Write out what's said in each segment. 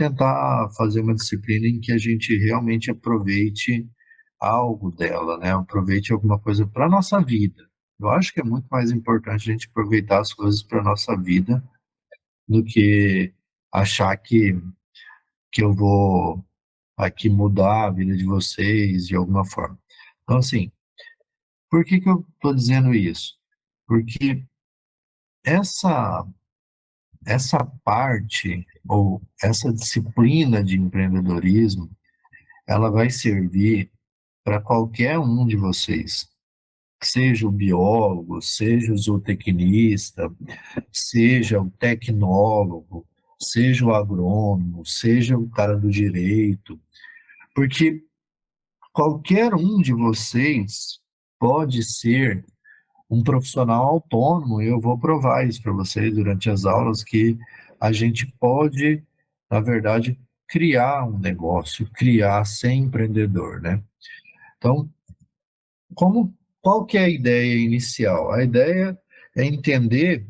tentar fazer uma disciplina em que a gente realmente aproveite algo dela, né? Aproveite alguma coisa para a nossa vida. Eu acho que é muito mais importante a gente aproveitar as coisas para a nossa vida do que achar que eu vou aqui mudar a vida de vocês de alguma forma. Então, assim, por que eu estou dizendo isso? Porque essa, essa parte, ou essa disciplina de empreendedorismo, ela vai servir para qualquer um de vocês, seja o biólogo, seja o zootecnista, seja o tecnólogo, seja o agrônomo, seja o cara do direito, porque qualquer um de vocês pode ser um profissional autônomo, e eu vou provar isso para vocês durante as aulas, que a gente pode, na verdade, criar um negócio, criar, ser empreendedor, né? Então, qual que é a ideia inicial? A ideia é entender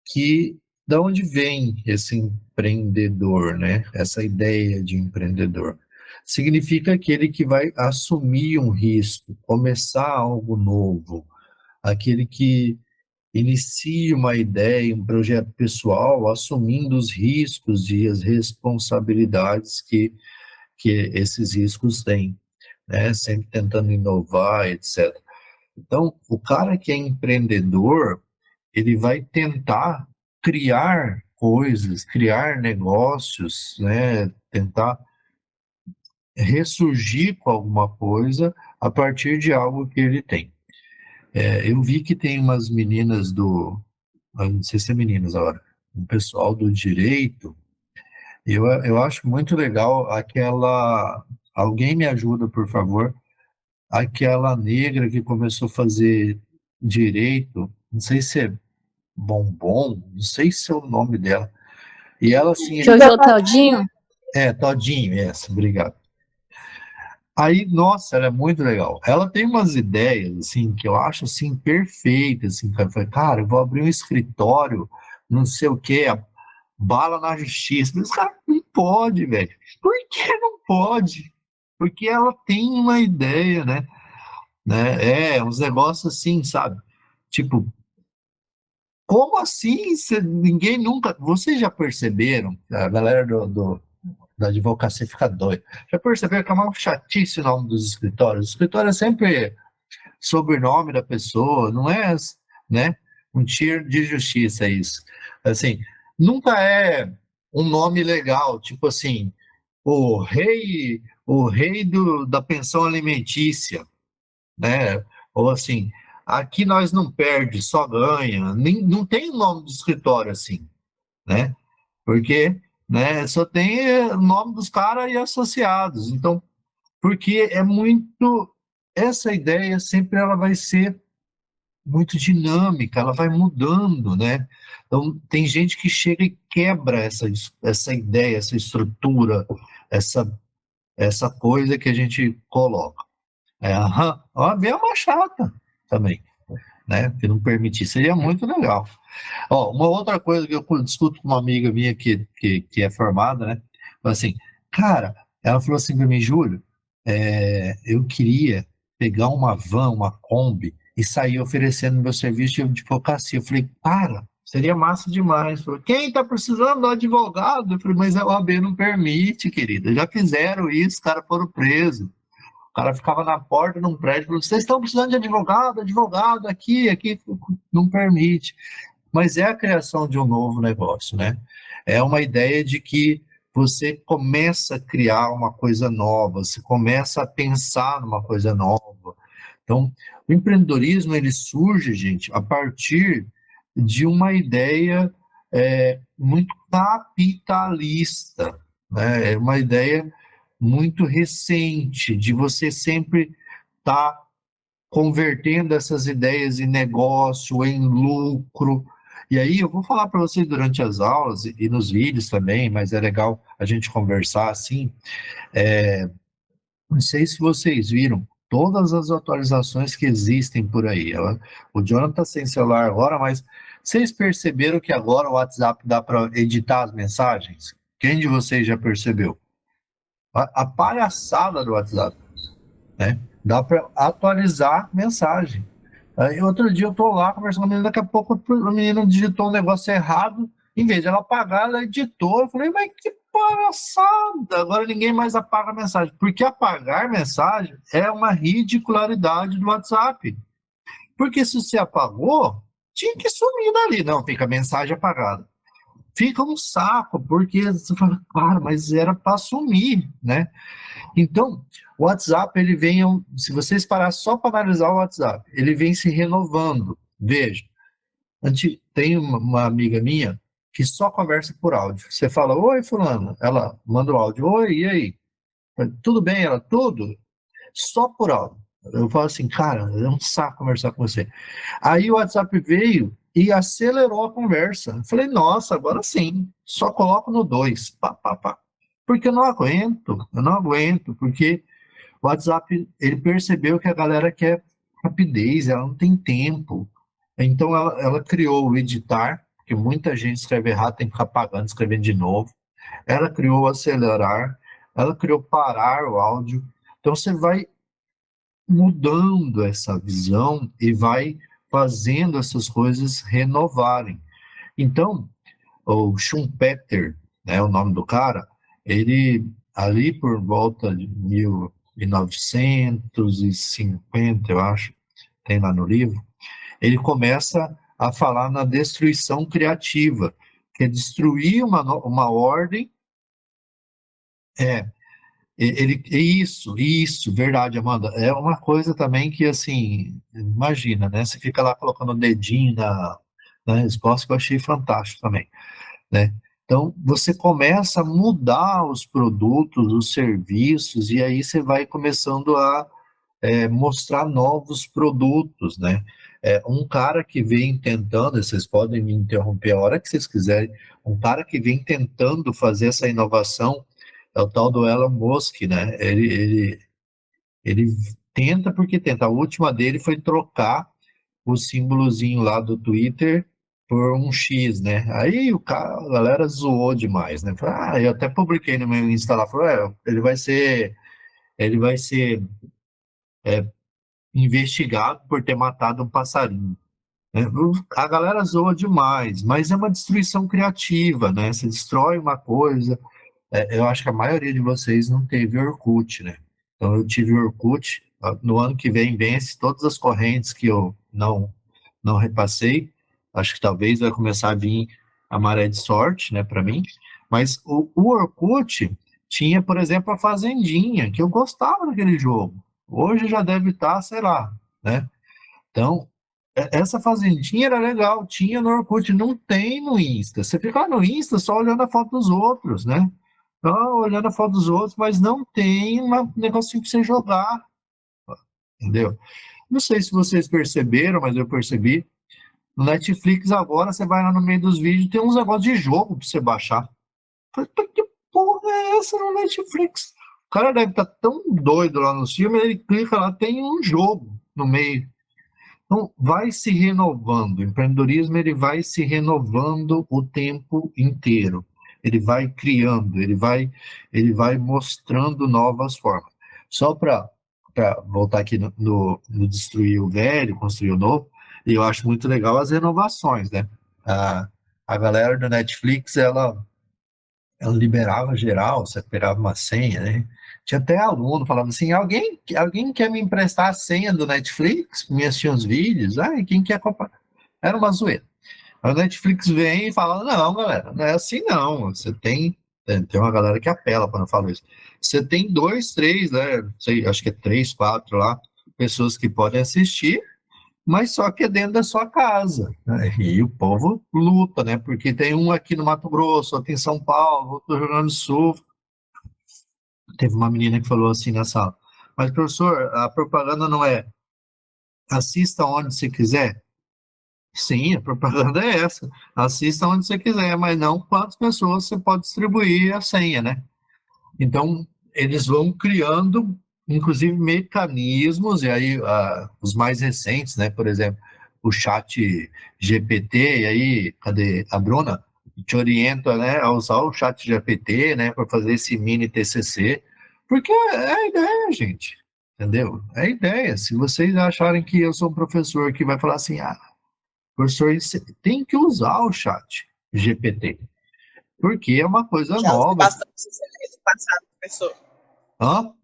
que de onde vem esse empreendedor, né? Essa ideia de empreendedor. Significa aquele que vai assumir um risco, começar algo novo, aquele que inicia uma ideia, um projeto pessoal, assumindo os riscos e as responsabilidades que esses riscos têm, né? Sempre tentando inovar, etc. Então, o cara que é empreendedor, ele vai tentar criar coisas, criar negócios, né? Tentar ressurgir com alguma coisa a partir de algo que ele tem. Eu vi que tem umas meninas não sei se é meninas agora, um pessoal do direito, eu acho muito legal alguém me ajuda, por favor, aquela negra que começou a fazer direito, não sei se é Bombom, não sei se é o nome dela. E ela, assim, Jojo Todinho? Todinho, essa, obrigado. Aí, nossa, ela é muito legal. Ela tem umas ideias, assim, que eu acho, assim, perfeitas, assim, cara, eu vou abrir um escritório, não sei o quê, bala na justiça. Mas, cara, não pode, velho. Por que não pode? Porque ela tem uma ideia, né? Uns negócios assim, sabe? Tipo, como assim? Ninguém nunca. Vocês já perceberam? A galera da advocacia fica doida. Já perceberam que é uma chatice o nome dos escritórios? O escritório é sempre sobrenome da pessoa, não é, né? Um tiro de justiça isso. Assim, nunca é um nome legal, tipo assim, o rei da pensão alimentícia, né? Ou assim, aqui nós não perde, só ganha. Não tem nome de escritório assim, né? Porque, né, só tem o nome dos caras e associados. Então, porque é muito essa ideia sempre ela vai ser muito dinâmica, ela vai mudando, né? Então, tem gente que chega e quebra essa ideia, essa estrutura, essa coisa que a gente coloca. A OAB é uma chata também, né? Que não permitir, seria muito legal. Ó, uma outra coisa que eu discuto com uma amiga minha que é formada, né? Falou assim, cara, ela falou assim para mim, Júlio, eu queria pegar uma van, uma Kombi, e sair oferecendo meu serviço de advocacia. Eu falei, cara, seria massa demais. Falei, quem está precisando do advogado? Eu falei, mas a OAB não permite, querida. Já fizeram isso, os caras foram presos. O cara ficava na porta de um prédio, falou, vocês estão precisando de advogado, advogado, aqui não permite. Mas é a criação de um novo negócio, né? É uma ideia de que você começa a criar uma coisa nova, você começa a pensar numa coisa nova. Então, o empreendedorismo, ele surge, gente, a partir de uma ideia muito capitalista, né? É uma ideia muito recente, de você sempre estar convertendo essas ideias em negócio, em lucro. E aí eu vou falar para vocês durante as aulas e nos vídeos também, mas é legal a gente conversar assim. Não sei se vocês viram todas as atualizações que existem por aí. O Jonathan está sem celular agora, mas vocês perceberam que agora o WhatsApp dá para editar as mensagens? Quem de vocês já percebeu? A palhaçada do WhatsApp, né? Dá para atualizar mensagem. Aí, outro dia eu tô lá conversando com a menina, daqui a pouco a menina digitou um negócio errado, em vez de ela apagar, ela editou. Eu falei, mas que palhaçada! Agora ninguém mais apaga a mensagem, porque apagar mensagem é uma ridicularidade do WhatsApp. Porque se você apagou, tinha que sumir dali. Não, fica a mensagem apagada. Fica um saco, porque você fala, cara, mas era para sumir, né? Então, o WhatsApp, ele vem, se vocês parar só para analisar o WhatsApp, ele vem se renovando. Veja, tem uma amiga minha que só conversa por áudio. Você fala, oi, fulano, ela manda o áudio, oi, e aí? Tudo bem? Ela, tudo? Só por áudio. Eu falo assim, cara, é um saco conversar com você. Aí o WhatsApp veio e acelerou a conversa. Eu falei, nossa, agora sim, só coloco no 2, pá, pá, pá. Porque eu não aguento, porque o WhatsApp, ele percebeu que a galera quer rapidez, ela não tem tempo. Então ela criou o editar, que muita gente escreve errado, tem que ficar pagando, escrevendo de novo. Ela criou o acelerar, ela criou parar o áudio. Então você vai mudando essa visão e vai fazendo essas coisas renovarem. Então, o Schumpeter, né, o nome do cara, ele ali por volta de 1950, eu acho, tem lá no livro, ele começa a falar na destruição criativa, que é destruir uma ordem. É, isso, verdade, Amanda. É uma coisa também que, assim, imagina, né? Você fica lá colocando o dedinho na resposta, que eu achei fantástico também, né? Então, você começa a mudar os produtos, os serviços, e aí você vai começando a mostrar novos produtos, né? Um cara que vem tentando, vocês podem me interromper a hora que vocês quiserem, um cara que vem tentando fazer essa inovação é o tal do Elon Musk, né? Ele tenta porque tenta. A última dele foi trocar o símbolozinho lá do Twitter por um X, né? Aí a galera zoou demais, né? Eu até publiquei no meu Insta lá, falou, ele vai ser investigado por ter matado um passarinho. Né? A galera zoa demais, mas é uma destruição criativa, né? Você destrói uma coisa. Eu acho que a maioria de vocês não teve Orkut, né? Então eu tive Orkut. No ano que vem vence todas as correntes que eu não repassei. Acho que talvez vai começar a vir a maré de sorte, né, para mim. Mas o Orkut tinha, por exemplo, a Fazendinha, que eu gostava daquele jogo. Hoje já deve estar, sei lá, né? Então, essa Fazendinha era legal, tinha no Orkut, não tem no Insta. Você fica lá no Insta só olhando a foto dos outros, né? Só olhando a foto dos outros, mas não tem um negocinho pra você jogar, entendeu? Não sei se vocês perceberam, mas eu percebi. No Netflix agora, você vai lá no meio dos vídeos, tem uns negócios de jogo pra você baixar. Falei, "Pô, que porra é essa no Netflix? O cara deve estar tão doido lá no filme, ele clica lá, tem um jogo no meio. Então, vai se renovando. O empreendedorismo ele vai se renovando o tempo inteiro. Ele vai criando, ele vai mostrando novas formas. Só para voltar aqui no destruir o velho, construir o novo, eu acho muito legal as renovações, né? A, a galera do Netflix, ela liberava geral, você pegava uma senha, né? Tinha até aluno falando assim, alguém quer me emprestar a senha do Netflix para me assistir uns vídeos? Ai, quem quer comprar? Era uma zoeira. A Netflix vem e fala, não, galera, não é assim não. Você tem uma galera que apela quando eu falo isso. Você tem dois, três, né? Sei, acho que é três, quatro lá, pessoas que podem assistir, mas só que é dentro da sua casa, né? E o povo luta, né? Porque tem um aqui no Mato Grosso, outro em São Paulo, outro no Rio Grande do Sul. Teve uma menina que falou assim na sala, mas professor, a propaganda não é assista onde você quiser? Sim, a propaganda é essa. Assista onde você quiser, mas não quantas pessoas você pode distribuir a senha, né? Então, eles vão criando, inclusive, mecanismos, e aí os mais recentes, né? Por exemplo, o chat GPT, e aí, cadê a Bruna? te orienta, né, a usar o chat GPT, né, para fazer esse mini TCC, porque é a ideia, gente, entendeu? É a ideia. Se vocês acharem que eu sou um professor que vai falar assim, professor, você tem que usar o chat GPT, porque é uma coisa Já usei nova. bastante esse semestre passado, professor. Hã?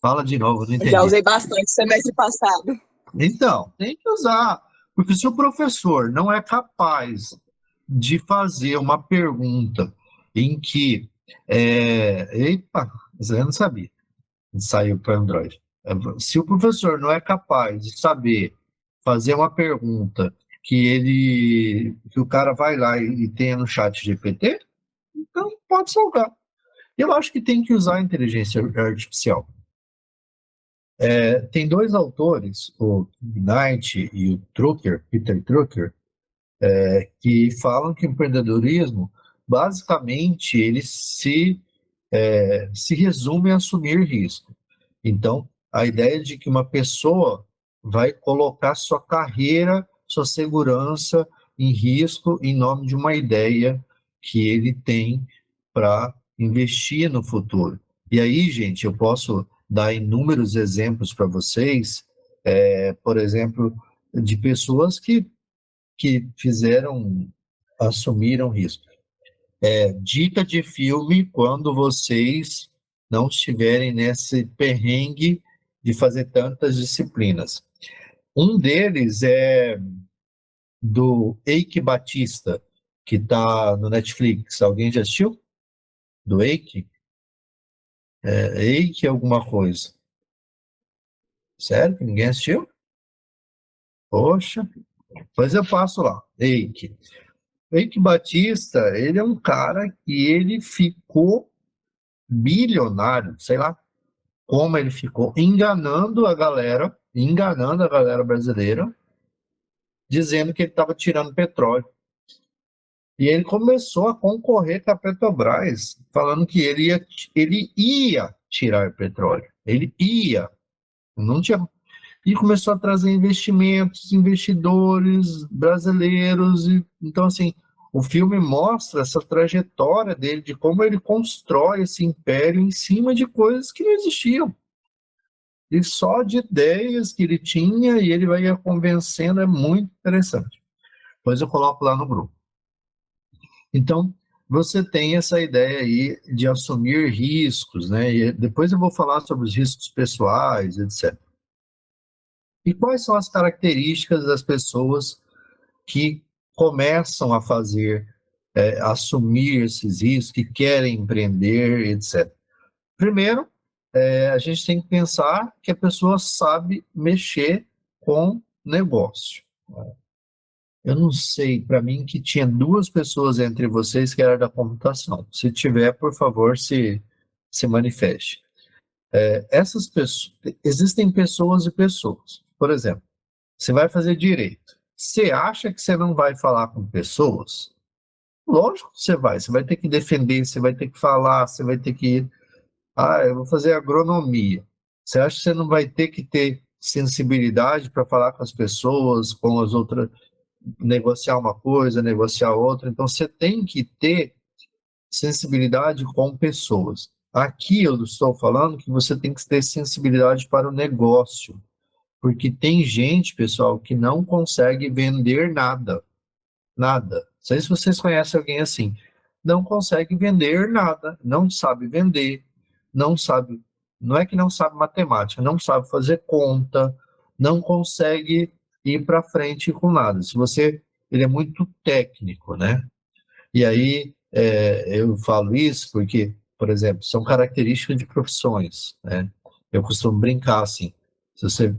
Fala de novo, não Já entendi. usei bastante semestre passado. Então, tem que usar, porque se o professor não é capaz de fazer uma pergunta em que, eita, isso eu não sabia, saiu para Android. Se o professor não é capaz de saber fazer uma pergunta que o cara vai lá e tenha no chat GPT, então pode salvar. Eu acho que tem que usar a inteligência artificial. Tem dois autores, o Knight e o Peter Drucker, que falam que o empreendedorismo, basicamente, ele se resume a assumir risco. Então, a ideia de que uma pessoa vai colocar sua carreira, sua segurança em risco em nome de uma ideia que ele tem para investir no futuro. E aí, gente, eu posso dar inúmeros exemplos para vocês, por exemplo, de pessoas que assumiram risco. Dica de filme quando vocês não estiverem nesse perrengue de fazer tantas disciplinas. Um deles é do Eike Batista, que está no Netflix. Alguém já assistiu? Do Eike? Eike alguma coisa. Sério que ninguém assistiu? Poxa, pois eu passo lá. Eike. Eike Batista, ele é um cara que ele ficou bilionário, sei lá como ele ficou enganando a galera brasileira, dizendo que ele estava tirando petróleo. E ele começou a concorrer com a Petrobras, falando que ele ia tirar petróleo. Ele ia, não tinha. E começou a trazer investimentos, investidores brasileiros. Então, assim, o filme mostra essa trajetória dele, de como ele constrói esse império em cima de coisas que não existiam. E só de ideias que ele tinha e ele vai convencendo, é muito interessante. Depois eu coloco lá no grupo. Então, você tem essa ideia aí de assumir riscos, né? E depois eu vou falar sobre os riscos pessoais, etc. E quais são as características das pessoas que começam a assumir esses riscos, que querem empreender, etc. Primeiro, a gente tem que pensar que a pessoa sabe mexer com negócio. Eu não sei, para mim que tinha duas pessoas entre vocês que era da computação. Se tiver, por favor, se manifeste. Essas pessoas, existem pessoas e pessoas. Por exemplo, você vai fazer direito. Você acha que você não vai falar com pessoas? Lógico que você vai ter que defender, você vai ter que falar, você vai ter que eu vou fazer agronomia. Você acha que você não vai ter que ter sensibilidade para falar com as pessoas, com as outras, negociar uma coisa, negociar outra? Então, você tem que ter sensibilidade com pessoas. Aqui eu estou falando que você tem que ter sensibilidade para o negócio, porque tem gente, pessoal, que não consegue vender nada. Nada. Não sei se vocês conhecem alguém assim. Não consegue vender nada, não sabe vender, não sabe, não é que não sabe matemática, não sabe fazer conta, não consegue ir para frente com nada. Se você, ele é muito técnico, né? E aí eu falo isso porque, por exemplo, são características de profissões, né? Eu costumo brincar assim. Se você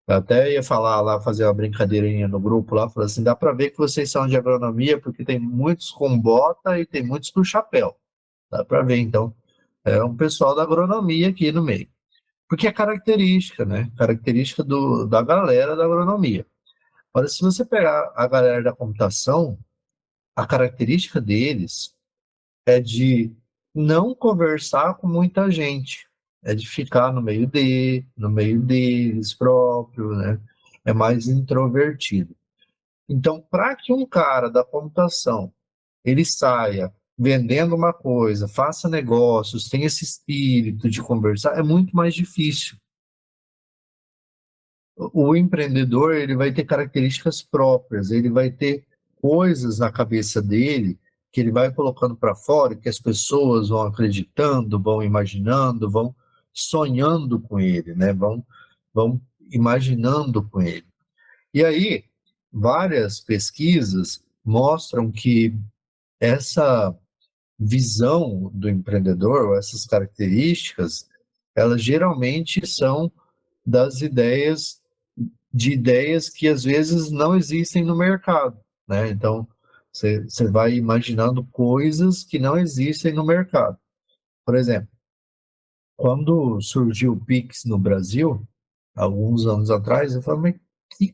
eu até ia falar lá, fazer uma brincadeirinha no grupo lá, falar assim, dá para ver que vocês são de agronomia, porque tem muitos com bota e tem muitos com chapéu. Dá para ver, então, é um pessoal da agronomia aqui no meio. Porque é característica, né? Característica da galera da agronomia. Agora, se você pegar a galera da computação, a característica deles é de não conversar com muita gente, é de ficar no meio deles próprio, né? É mais introvertido. Então, para que um cara da computação ele saia vendendo uma coisa, faça negócios, tenha esse espírito de conversar, é muito mais difícil. O empreendedor ele vai ter características próprias, ele vai ter coisas na cabeça dele que ele vai colocando para fora, que as pessoas vão acreditando, vão imaginando, vão sonhando com ele, né? Vão imaginando com ele. E aí, várias pesquisas mostram que essa visão do empreendedor, essas características, elas geralmente são das ideias que às vezes não existem no mercado, né? Então, você vai imaginando coisas que não existem no mercado. Por exemplo, quando surgiu o Pix no Brasil, alguns anos atrás, eu falei, mas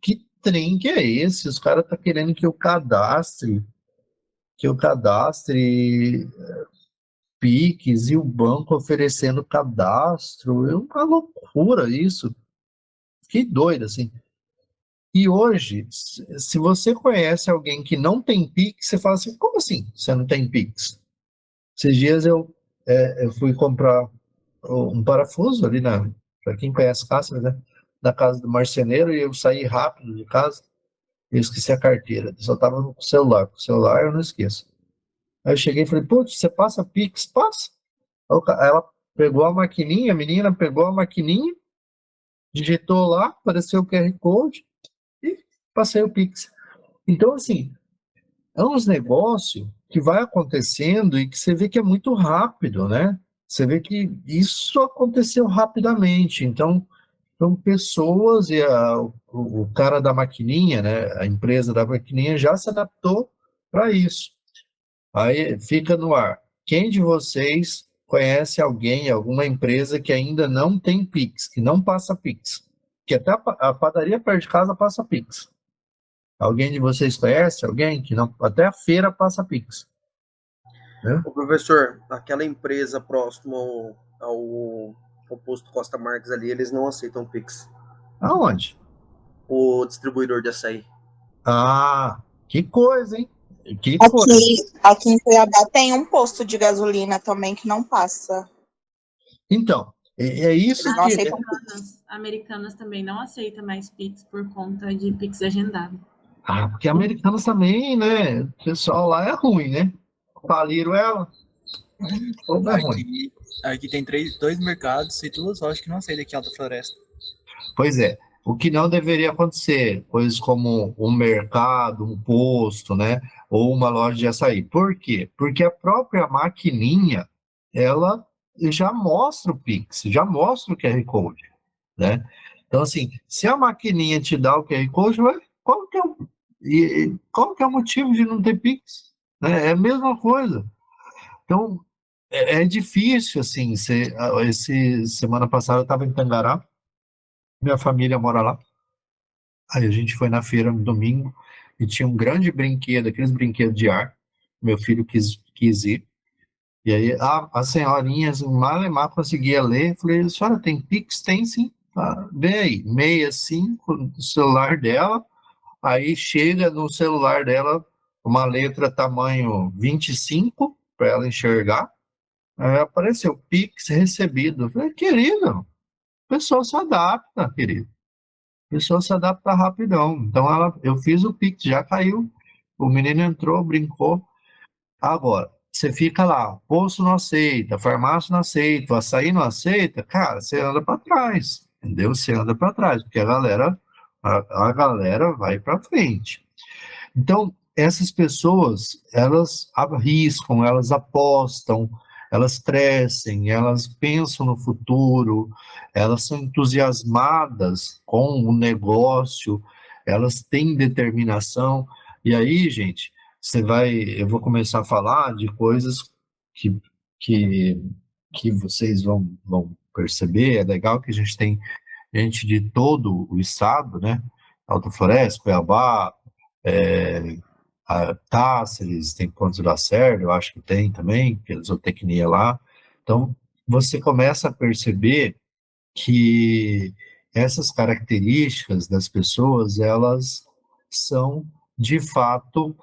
que trem que é esse? Os caras estão querendo que eu cadastre Pix e o banco oferecendo cadastro. É uma loucura isso. Fiquei doido, assim. E hoje, se você conhece alguém que não tem Pix, você fala assim, como assim você não tem Pix? Esses dias eu fui comprar um parafuso ali para quem conhece Cáceres, né? Na casa do marceneiro, e eu saí rápido de casa e eu esqueci a carteira. Eu só tava com o celular. Com o celular eu não esqueço. Aí eu cheguei e falei, putz, você passa Pix? Passa. Ela pegou a maquininha, a menina pegou a maquininha, digitou lá, apareceu o QR Code e passei o Pix. Então, assim, é uns negócios que vai acontecendo e que você vê que é muito rápido, né? Você vê que isso aconteceu rapidamente. Então, são pessoas e o cara da maquininha, né? A empresa da maquininha já se adaptou para isso. Aí fica no ar. Quem de vocês conhece alguém, alguma empresa que ainda não tem Pix, que não passa Pix? Que até a padaria perto de casa passa Pix. Alguém de vocês conhece alguém que não. Até a feira passa Pix. Né? O professor, aquela empresa próxima ao posto Costa Marques ali, eles não aceitam Pix. Aonde? O distribuidor de açaí. Ah, que coisa, hein? Que coisa. Aqui em Cuiabá tem um posto de gasolina também que não passa. Então, é isso Eles não que. aceitam. Americanas também não aceita mais Pix por conta de Pix agendado. Ah, porque Americanas também, né? O pessoal lá é ruim, né? Faliram ela. Tudo é ruim. Aqui tem dois mercados e duas lojas que não aceitam aqui em Alta Floresta. Pois é. O que não deveria acontecer, coisas como um mercado, um posto, né? Ou uma loja de açaí. Por quê? Porque a própria maquininha, ela já mostra o Pix, já mostra o QR Code, né? Então, assim, se a maquininha te dá o QR Code, qual que é o motivo de não ter Pix? Né? É a mesma coisa. Então, é difícil, assim, semana passada eu estava em Tangará, minha família mora lá, aí a gente foi na feira no domingo e tinha um grande brinquedo, aqueles brinquedos de ar, meu filho quis ir, e aí a senhorinha, assim, malemar conseguia ler, falei, a senhora tem Pix? Tem sim. Ah, vem aí, 65 no celular dela, aí chega no celular dela uma letra tamanho 25 para ela enxergar. Aí apareceu Pix recebido. Eu falei, querido, a pessoa se adapta, querido. A pessoa se adapta rapidão. Então eu fiz o Pix, já caiu. O menino entrou, brincou. Agora, você fica lá, posto não aceita, farmácia não aceita, o açaí não aceita, cara, você anda para trás, entendeu? Você anda para trás, porque a galera vai para frente. Então, essas pessoas, elas arriscam, elas apostam, elas crescem, elas pensam no futuro, elas são entusiasmadas com o negócio, elas têm determinação. E aí, gente, eu vou começar a falar de coisas que, que, que vocês vão perceber. É legal que a gente tem gente de todo o estado, né? Alta Floresta, Cuiabá, é, a Cáceres, tem Pontos da Lacerda, eu acho que tem também, que é zootecnia lá. Então, você começa a perceber que essas características das pessoas, elas são, de fato,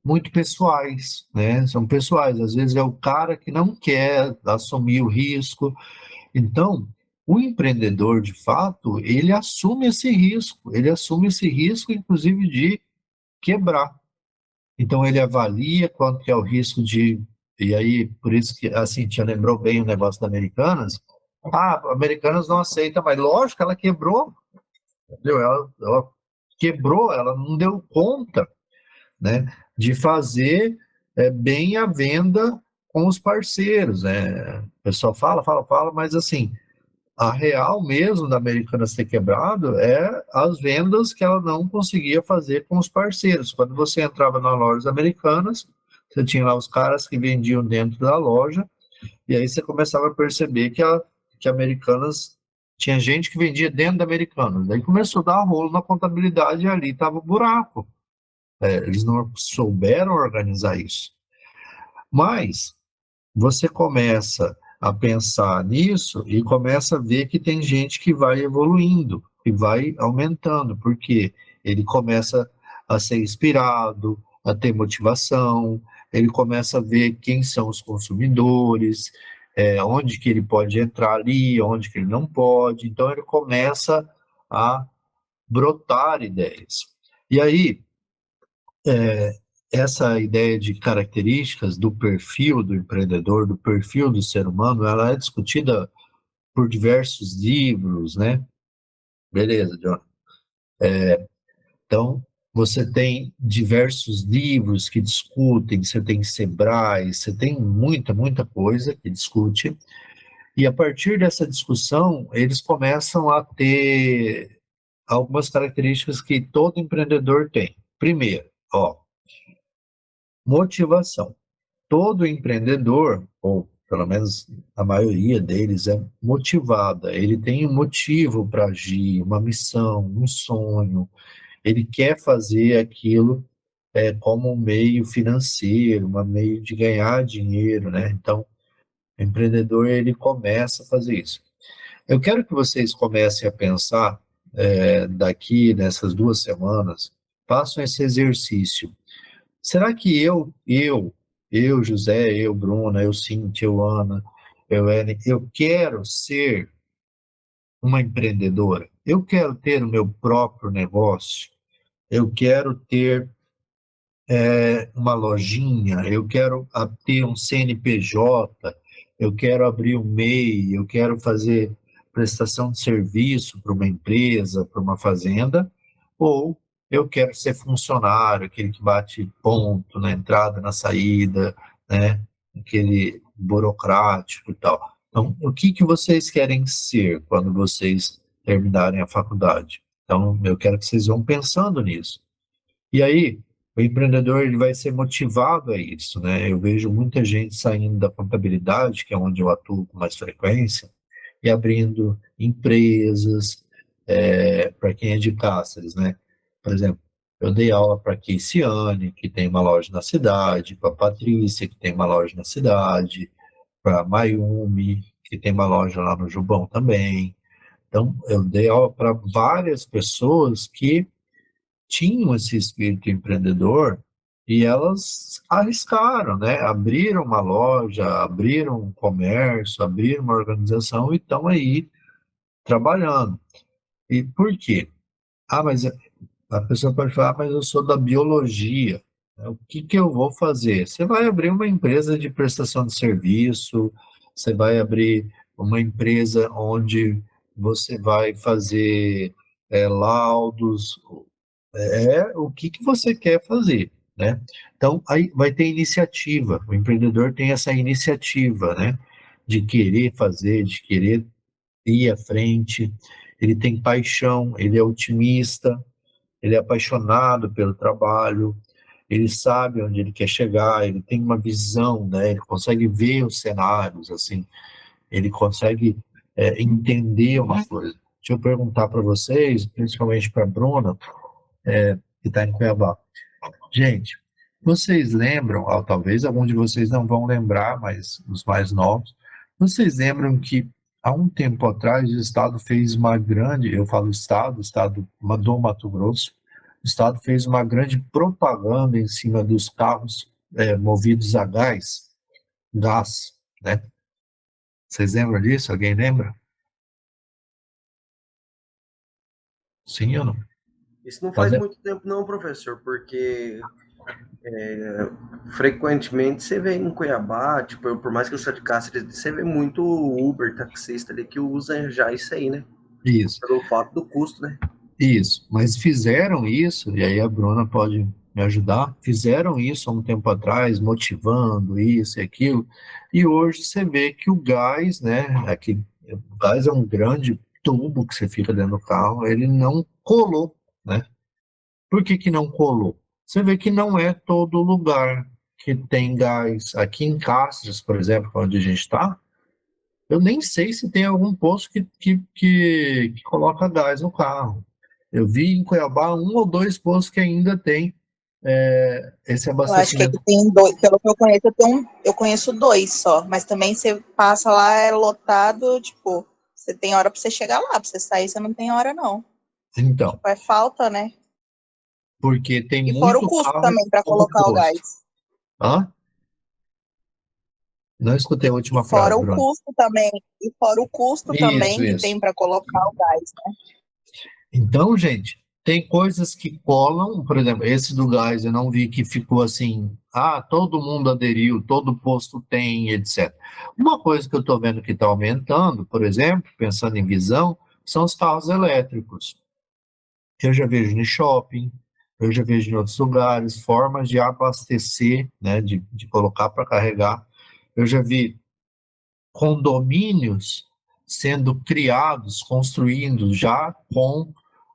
muito pessoais, né? São pessoais. Às vezes é o cara que não quer assumir o risco. Então, o empreendedor, de fato, ele assume esse risco, inclusive, de quebrar. Então, ele avalia quanto que é o risco de... E aí, por isso que, assim, Tia lembrou bem o negócio da Americanas. A Americanas não aceita, mas lógico, ela quebrou, entendeu? Ela quebrou, ela não deu conta, né, de fazer bem a venda com os parceiros, né? O pessoal fala, mas assim, a real mesmo da Americanas ter quebrado é as vendas que ela não conseguia fazer com os parceiros. Quando você entrava nas lojas americanas, você tinha lá os caras que vendiam dentro da loja, e aí você começava a perceber que a Americanas tinha gente que vendia dentro da Americanas. Daí começou a dar rolo na contabilidade e ali estava o buraco. Eles não souberam organizar isso. Mas você começa a pensar nisso e começa a ver que tem gente que vai evoluindo, que vai aumentando, porque ele começa a ser inspirado, a ter motivação, ele começa a ver quem são os consumidores, onde que ele pode entrar ali, onde que ele não pode, então ele começa a brotar ideias. E aí, essa ideia de características do perfil do empreendedor, do perfil do ser humano, ela é discutida por diversos livros, né? Beleza, John. Então, você tem diversos livros que discutem, você tem Sebrae, você tem muita coisa que discute, e a partir dessa discussão, eles começam a ter algumas características que todo empreendedor tem. Primeiro, motivação. Todo empreendedor, ou pelo menos a maioria deles, é motivada. Ele tem um motivo para agir, uma missão, um sonho. Ele quer fazer aquilo como um meio financeiro, um meio de ganhar dinheiro, né? Então, o empreendedor, ele começa a fazer isso. Eu quero que vocês comecem a pensar, daqui, nessas 2 semanas, façam esse exercício. Será que eu, José, eu, Bruna, eu, Cíntia, eu, Ana, eu, Ellen, eu quero ser uma empreendedora? Eu quero ter o meu próprio negócio? Eu quero ter uma lojinha? Eu quero ter um CNPJ? Eu quero abrir um MEI? Eu quero fazer prestação de serviço para uma empresa, para uma fazenda? Ou eu quero ser funcionário, aquele que bate ponto na entrada, na saída, né? Aquele burocrático e tal. Então, o que vocês querem ser quando vocês terminarem a faculdade? Então, eu quero que vocês vão pensando nisso. E aí, o empreendedor ele vai ser motivado a isso, né? Eu vejo muita gente saindo da contabilidade, que é onde eu atuo com mais frequência, e abrindo empresas, para quem é de Cáceres, né? Por exemplo, eu dei aula para a Keiciane, que tem uma loja na cidade, para a Patrícia, que tem uma loja na cidade, para a Mayumi, que tem uma loja lá no Jubão também. Então, eu dei aula para várias pessoas que tinham esse espírito empreendedor e elas arriscaram, né? Abriram uma loja, abriram um comércio, abriram uma organização e estão aí trabalhando. E por quê? Mas a pessoa pode falar, mas eu sou da biologia. O que eu vou fazer? Você vai abrir uma empresa de prestação de serviço, você vai abrir uma empresa onde você vai fazer laudos, o que você quer fazer, né? Então, aí vai ter iniciativa, o empreendedor tem essa iniciativa, né? De querer fazer, de querer ir à frente, ele tem paixão, ele é otimista, ele é apaixonado pelo trabalho, ele sabe onde ele quer chegar, ele tem uma visão, né? Ele consegue ver os cenários, assim, ele consegue entender uma coisa. Deixa eu perguntar para vocês, principalmente para a Bruna, que está em Cuiabá. Gente, vocês lembram, talvez algum de vocês não vão lembrar, mas os mais novos, vocês lembram que há um tempo atrás, o Estado fez uma grande, eu falo Estado do Mato Grosso, o Estado fez uma grande propaganda em cima dos carros movidos a gás, né? Vocês lembram disso? Alguém lembra? Sim ou não? Isso não Tá faz vendo? muito tempo não, professor, porque frequentemente você vê em Cuiabá, tipo, por mais que eu sou de Cáceres, você vê muito Uber, taxista ali que usa já isso aí, né? Isso. Pelo fato do custo, né? Isso, mas fizeram isso, e aí a Bruna pode me ajudar, fizeram isso há um tempo atrás, motivando isso e aquilo, e hoje você vê que o gás, né, o gás é um grande tubo que você fica dentro do carro, ele não colou, né? Por que que não colou? Você vê que não é todo lugar que tem gás. Aqui em Castros, por exemplo, onde a gente está, eu nem sei se tem algum posto que coloca gás no carro. Eu vi em Cuiabá um ou dois postos que ainda tem esse Eu acho que abastecimento. aqui tem dois, pelo que eu conheço, eu conheço dois só, mas também você passa lá, é lotado, tipo, você tem hora pra você chegar lá, pra você sair, você não tem hora, não. Então, Tipo, é falta, né? porque tem E fora o muito custo carro também pra pouco colocar o posto. gás. Hã? Não escutei a E última fora frase, o Bruno. custo também, e fora o custo Isso, também que isso. tem pra colocar o gás. Então, gente, tem coisas que colam, por exemplo, esse do gás eu não vi que ficou assim, todo mundo aderiu, todo posto tem, etc. Uma coisa que eu estou vendo que está aumentando, por exemplo, pensando em visão, são os carros elétricos. Eu já vejo no shopping, eu já vejo em outros lugares, formas de abastecer, né, de colocar para carregar. Eu já vi condomínios sendo criados, construindo já com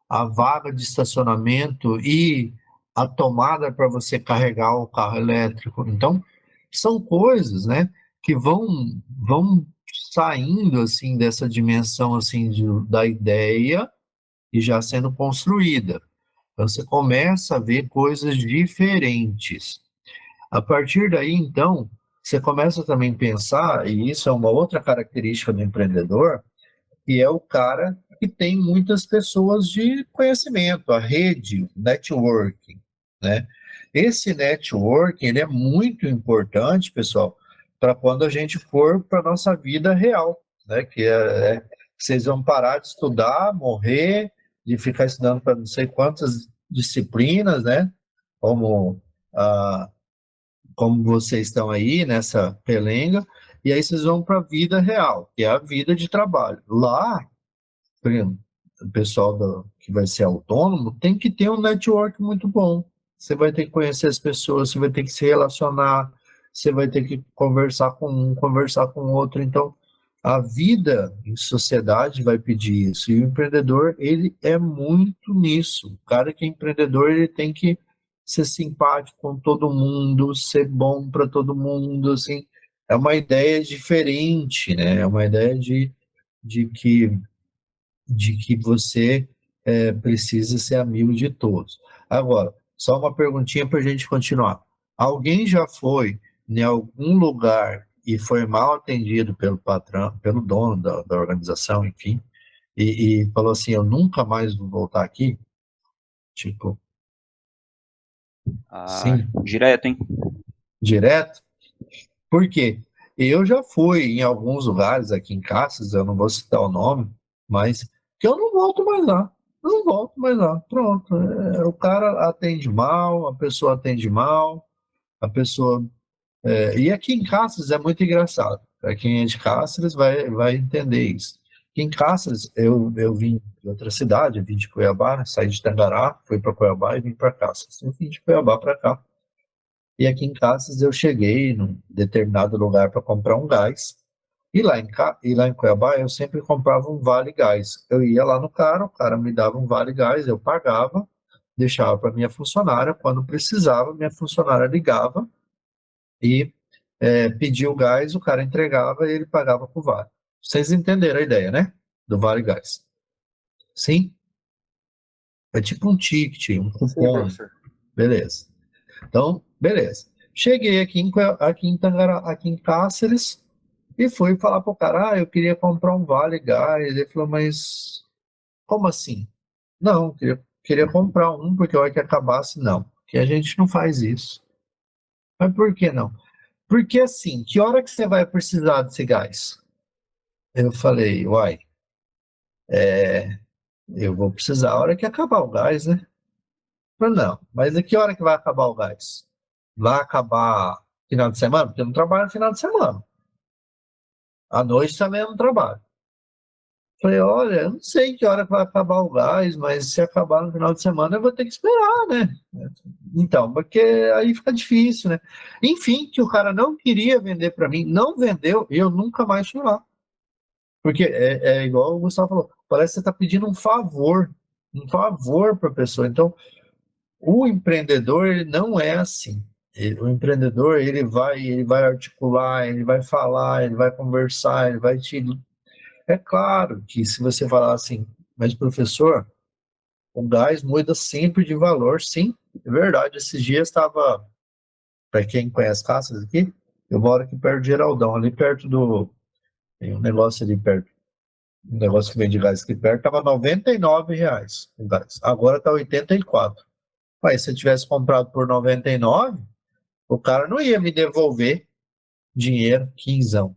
a vaga de estacionamento e a tomada para você carregar o carro elétrico. Então, são coisas, né, que vão saindo assim dessa dimensão assim da ideia e já sendo construída. Então, você começa a ver coisas diferentes. A partir daí, então, você começa também a pensar, e isso é uma outra característica do empreendedor, que é o cara que tem muitas pessoas de conhecimento, a rede, networking, né? Esse networking, ele é muito importante, pessoal, para quando a gente for para a nossa vida real, né? Vocês vão parar de estudar, morrer, de ficar estudando para não sei quantas disciplinas, né? Como a como vocês estão aí nessa pelenga, e aí vocês vão para a vida real, que é a vida de trabalho. Lá, por exemplo, o pessoal que vai ser autônomo tem que ter um network muito bom. Você vai ter que conhecer as pessoas, você vai ter que se relacionar, você vai ter que conversar com um, conversar com o outro. Então, a vida em sociedade vai pedir isso. E o empreendedor, ele é muito nisso. O cara que é empreendedor, ele tem que ser simpático com todo mundo, ser bom para todo mundo, assim. É uma ideia diferente, né? É uma ideia de que você precisa ser amigo de todos. Agora, só uma perguntinha para a gente continuar. Alguém já foi em algum lugar e foi mal atendido pelo patrão, pelo dono da organização, enfim, e falou assim, eu nunca mais vou voltar aqui? Tipo, Ah, sim, direto, hein? direto? Por quê? Eu já fui em alguns lugares aqui em Caxias, eu não vou citar o nome, mas que eu não volto mais lá. Eu não volto mais lá. Pronto. O cara atende mal, a pessoa atende mal, a pessoa. E aqui em Caxias é muito engraçado. Para quem é de Caxias vai entender isso. Aqui em Caxias, eu vim de outra cidade, eu vim de Cuiabá, saí de Tangará, fui para Cuiabá e vim para Caxias. Eu vim de Cuiabá para cá. E aqui em Caxias eu cheguei num determinado lugar para comprar um gás. E lá em Cuiabá eu sempre comprava um vale gás. Eu ia lá no cara, o cara me dava um vale gás, eu pagava, deixava para minha funcionária. Quando precisava, minha funcionária ligava e pedia o gás, o cara entregava e ele pagava por vale. Vocês entenderam a ideia, né? Do vale gás. Sim? É tipo um ticket, um Sim, cupom. professor. Beleza. Então, beleza. Cheguei aqui aqui em Tangará, aqui em Cáceres. E fui falar pro cara, eu queria comprar um Vale Gás. Ele falou, mas como assim? Não, queria comprar um, porque a hora que acabasse, não. Que a gente não faz isso. Mas por que não? Porque assim, que hora que você vai precisar desse gás? Eu falei, uai, eu vou precisar a hora que acabar o gás, né? Falei, não, mas a que hora que vai acabar o gás? Vai acabar final de semana? Porque eu não trabalho no final de semana. À noite também eu não trabalho. Falei, olha, eu não sei que hora que vai acabar o gás, mas se acabar no final de semana eu vou ter que esperar, né? Então, porque aí fica difícil, né? Enfim, que o cara não queria vender para mim, não vendeu, e eu nunca mais fui lá. Porque é igual o Gustavo falou, parece que você está pedindo um favor para a pessoa. Então, o empreendedor, ele não é assim. O empreendedor, ele vai articular, ele vai falar, ele vai conversar, ele vai te... É claro que se você falar assim, mas professor, o gás muda sempre de valor, sim, é verdade. Esses dias estava, para quem conhece Cáceres aqui, eu moro aqui perto de Geraldão, ali perto do... Tem um negócio ali perto, um negócio que vende gás aqui perto, estava R$ 99 o gás. Agora está 84. Mas se eu tivesse comprado por 99, o cara não ia me devolver dinheiro, quinzão.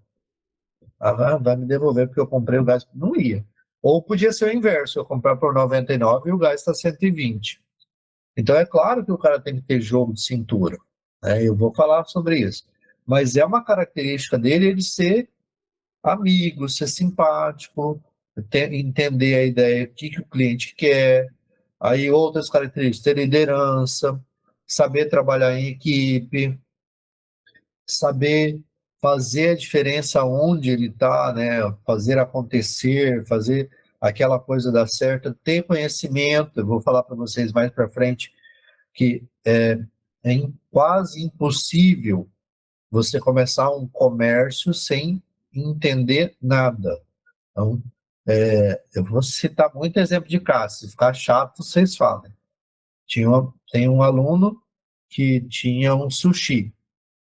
Vai me devolver porque eu comprei o gás. Não ia. Ou podia ser o inverso, eu comprar por 99 e o gás está 120. Então é claro que o cara tem que ter jogo de cintura, né? Eu vou falar sobre isso. Mas é uma característica dele ele ser amigo, ser simpático, entender a ideia, o que o cliente quer. Aí outras características, ter liderança, saber trabalhar em equipe, saber fazer a diferença onde ele está, né? Fazer acontecer, fazer aquela coisa dar certo, ter conhecimento. Eu vou falar para vocês mais para frente que é quase impossível você começar um comércio sem entender nada. Então, eu vou citar muito exemplo de casa. Se ficar chato, vocês falam. Tem um aluno que tinha um sushi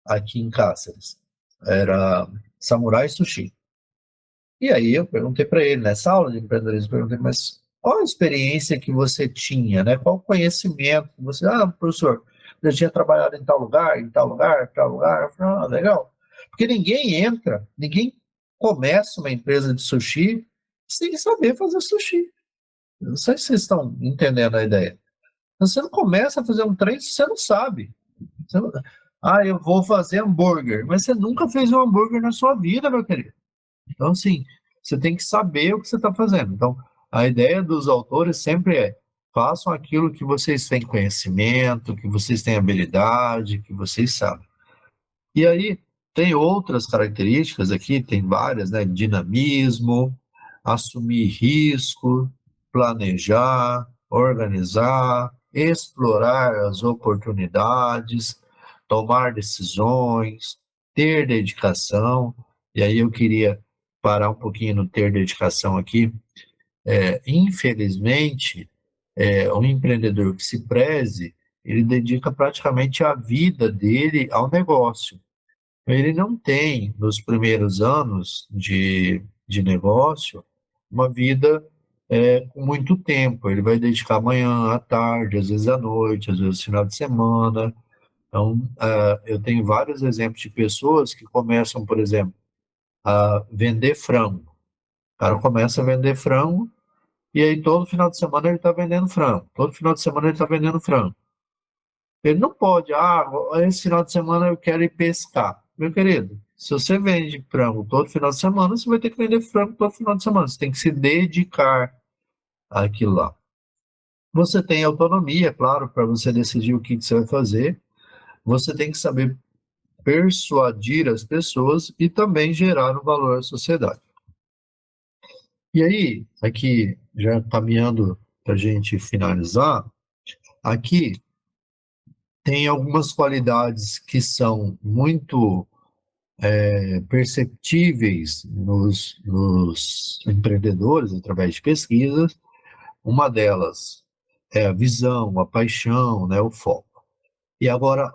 aqui em Cáceres. Era Samurai Sushi. E aí eu perguntei para ele, nessa aula de empreendedorismo, eu perguntei, mas qual a experiência que você tinha, né? Qual o conhecimento que você... professor, eu tinha trabalhado em tal lugar, em tal lugar, em tal lugar. Eu falei, legal. Porque ninguém começa uma empresa de sushi sem saber fazer sushi. Não sei se vocês estão entendendo a ideia. Você não começa a fazer um trem se você não sabe. Você não... eu vou fazer hambúrguer. Mas você nunca fez um hambúrguer na sua vida, meu querido. Então, assim, você tem que saber o que você está fazendo. Então, a ideia dos autores sempre façam aquilo que vocês têm conhecimento, que vocês têm habilidade, que vocês sabem. E aí, tem outras características aqui, tem várias, né? Dinamismo, assumir risco, planejar, organizar, explorar as oportunidades, tomar decisões, ter dedicação. E aí eu queria parar um pouquinho no ter dedicação aqui. Infelizmente, um empreendedor que se preze, ele dedica praticamente a vida dele ao negócio. Ele não tem, nos primeiros anos de negócio, uma vida com muito tempo. Ele vai dedicar amanhã, à tarde, às vezes à noite, às vezes final de semana. Então, eu tenho vários exemplos de pessoas que começam, por exemplo, a vender frango. O cara começa a vender frango e aí todo final de semana ele está vendendo frango. Todo final de semana ele está vendendo frango. Ele não pode, esse final de semana eu quero ir pescar. Meu querido, se você vende frango todo final de semana, você vai ter que vender frango todo final de semana. Você tem que se dedicar àquilo lá. Você tem autonomia, claro, para você decidir o que você vai fazer. Você tem que saber persuadir as pessoas e também gerar um valor à sociedade. E aí, aqui, já caminhando para a gente finalizar, aqui tem algumas qualidades que são muito perceptíveis nos empreendedores através de pesquisas. Uma delas é a visão, a paixão, né, o foco. E agora,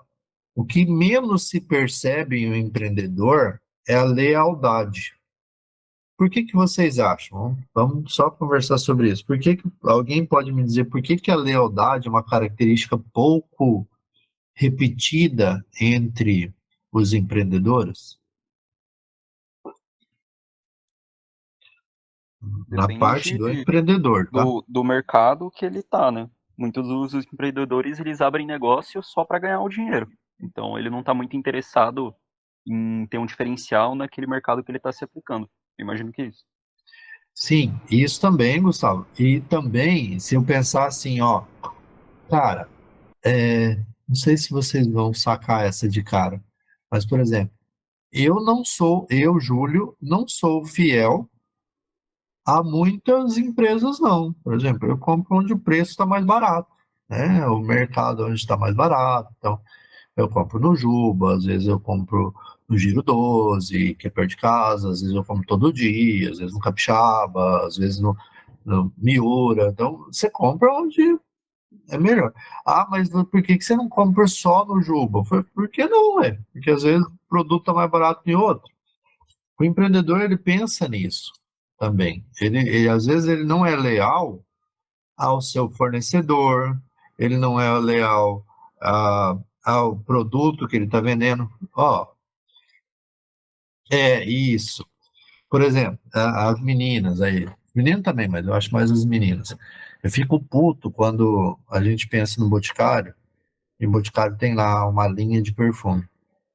o que menos se percebe em um empreendedor é a lealdade. Por que que vocês acham? Vamos só conversar sobre isso. Por que que alguém pode me dizer por que que a lealdade é uma característica pouco repetida entre os empreendedores? Na parte do Depende empreendedor, tá? do mercado que ele tá, né? Muitos dos empreendedores, eles abrem negócio só para ganhar o dinheiro. Então, ele não está muito interessado em ter um diferencial naquele mercado que ele está se aplicando. Eu imagino que é isso. Sim, isso também, Gustavo. E também, se eu pensar assim, ó, cara, não sei se vocês vão sacar essa de cara, mas, por exemplo, eu, Júlio, não sou fiel a muitas empresas, não. Por exemplo, eu compro onde o preço está mais barato, né? O mercado onde está mais barato. Então, eu compro no Juba, às vezes eu compro no Giro 12, que é perto de casa, às vezes eu compro todo dia, às vezes no Capixaba, às vezes no Miura. Então, você compra onde é melhor. Ah, mas por que que você não compra só no Juba? Foi, por que não, é? Porque às vezes o produto está mais barato em outro. O empreendedor, ele pensa nisso também. Às vezes ele não é leal ao seu fornecedor, ele não é leal ao produto que ele está vendendo. Ó, é isso. Por exemplo, as meninas aí, menino também, mas eu acho mais as meninas. Eu fico puto quando a gente pensa no Boticário, e o Boticário tem lá uma linha de perfume.